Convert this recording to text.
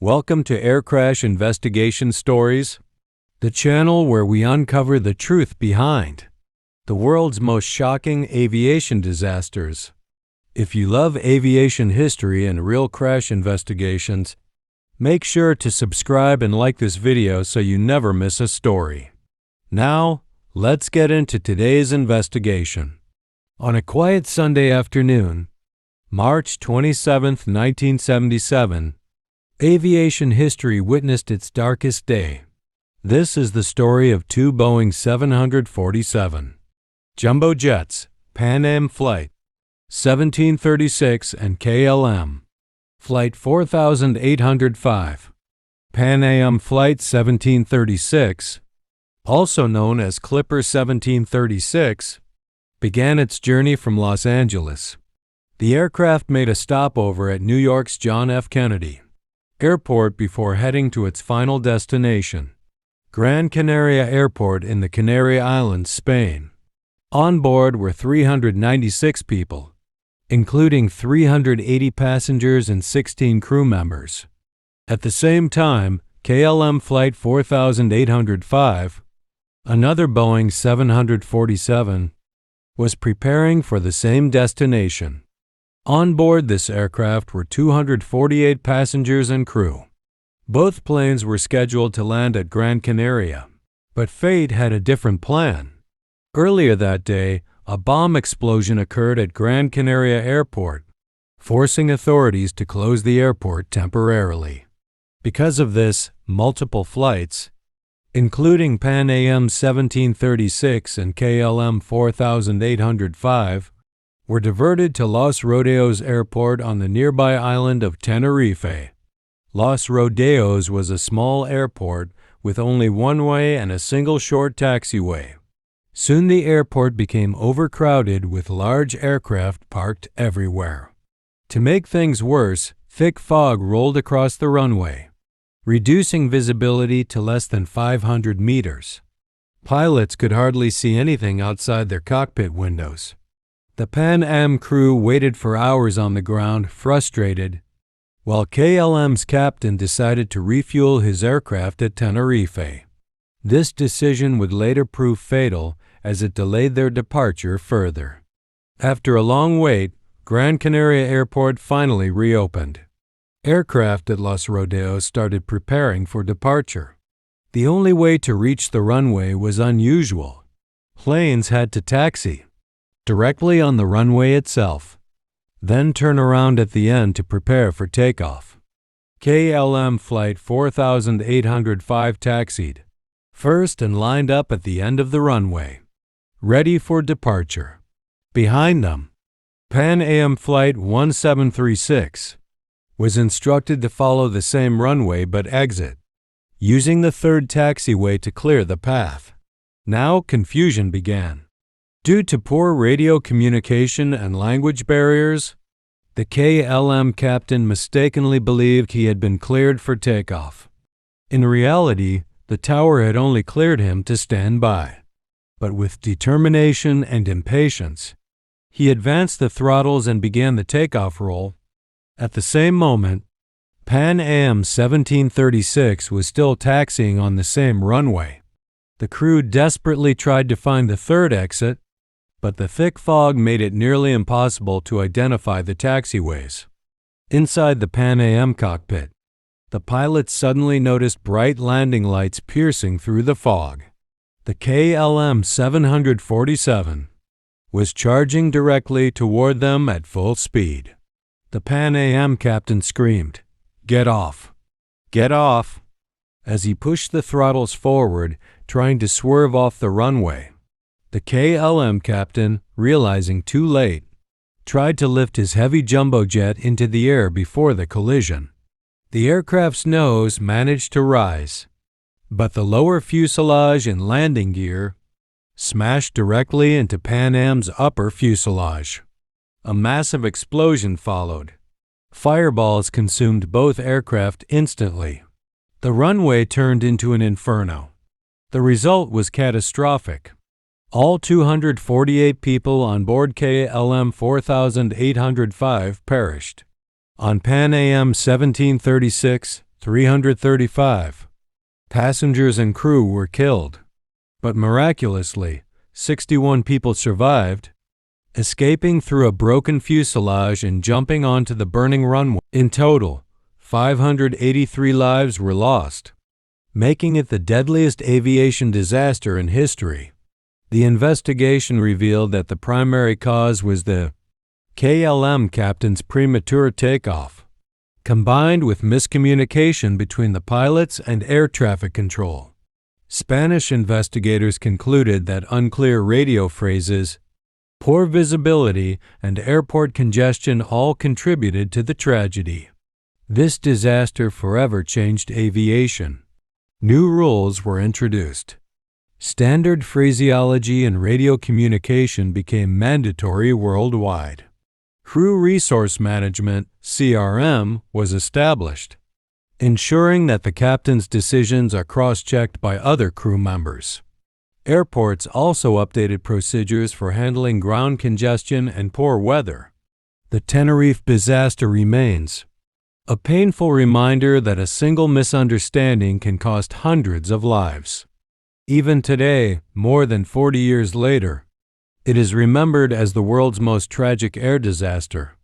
Welcome to Air Crash Investigation Stories, the channel where we uncover the truth behind the world's most shocking aviation disasters. If you love aviation history and real crash investigations, make sure to subscribe and like this video so you never miss a story. Now, let's get into today's investigation. On a quiet Sunday afternoon, March 27, 1977, aviation history witnessed its darkest day. This is the story of two Boeing 747 jumbo jets, Pan Am Flight 1736 and KLM Flight 4805. Pan Am Flight 1736, also known as Clipper 1736, began its journey from Los Angeles. The aircraft made a stopover at New York's John F. Kennedy Airport before heading to its final destination, Gran Canaria Airport in the Canary Islands, Spain. On board were 396 people, including 380 passengers and 16 crew members. At the same time, KLM Flight 4805, another Boeing 747, was preparing for the same destination. On board this aircraft were 248 passengers and crew. Both planes were scheduled to land at Gran Canaria, but fate had a different plan. Earlier that day, a bomb explosion occurred at Gran Canaria Airport, forcing authorities to close the airport temporarily. Because of this, multiple flights, including Pan Am 1736 and KLM 4805, were diverted to Los Rodeos Airport on the nearby island of Tenerife. Los Rodeos was a small airport with only one way and a single short taxiway. Soon the airport became overcrowded with large aircraft parked everywhere. To make things worse, thick fog rolled across the runway, reducing visibility to less than 500 meters. Pilots could hardly see anything outside their cockpit windows. The Pan Am crew waited for hours on the ground, frustrated, while KLM's captain decided to refuel his aircraft at Tenerife. This decision would later prove fatal as it delayed their departure further. After a long wait, Gran Canaria Airport finally reopened. Aircraft at Los Rodeos started preparing for departure. The only way to reach the runway was unusual. Planes had to taxi directly on the runway itself, then turn around at the end to prepare for takeoff. KLM Flight 4805 taxied first and lined up at the end of the runway, ready for departure. Behind them, Pan Am Flight 1736 was instructed to follow the same runway but exit, using the third taxiway to clear the path. Now confusion began. Due to poor radio communication and language barriers, the KLM captain mistakenly believed he had been cleared for takeoff. In reality, the tower had only cleared him to stand by. But with determination and impatience, he advanced the throttles and began the takeoff roll. At the same moment, Pan Am 1736 was still taxiing on the same runway. The crew desperately tried to find the third exit, but the thick fog made it nearly impossible to identify the taxiways. Inside the Pan Am cockpit, the pilots suddenly noticed bright landing lights piercing through the fog. The KLM 747 was charging directly toward them at full speed. The Pan Am captain screamed, "Get off! Get off!" as he pushed the throttles forward, trying to swerve off the runway. The KLM captain, realizing too late, tried to lift his heavy jumbo jet into the air before the collision. The aircraft's nose managed to rise, but the lower fuselage and landing gear smashed directly into Pan Am's upper fuselage. A massive explosion followed. Fireballs consumed both aircraft instantly. The runway turned into an inferno. The result was catastrophic. All 248 people on board KLM 4805 perished. On Pan Am 1736, 335 passengers and crew were killed, but miraculously, 61 people survived, escaping through a broken fuselage and jumping onto the burning runway. In total, 583 lives were lost, making it the deadliest aviation disaster in history. The investigation revealed that the primary cause was the KLM captain's premature takeoff, combined with miscommunication between the pilots and air traffic control. Spanish investigators concluded that unclear radio phrases, poor visibility, and airport congestion all contributed to the tragedy. This disaster forever changed aviation. New rules were introduced. Standard phraseology and radio communication became mandatory worldwide. Crew Resource Management (CRM) was established, ensuring that the captain's decisions are cross-checked by other crew members. Airports also updated procedures for handling ground congestion and poor weather. The Tenerife disaster remains a painful reminder that a single misunderstanding can cost hundreds of lives. Even today, more than 40 years later, it is remembered as the world's most tragic air disaster.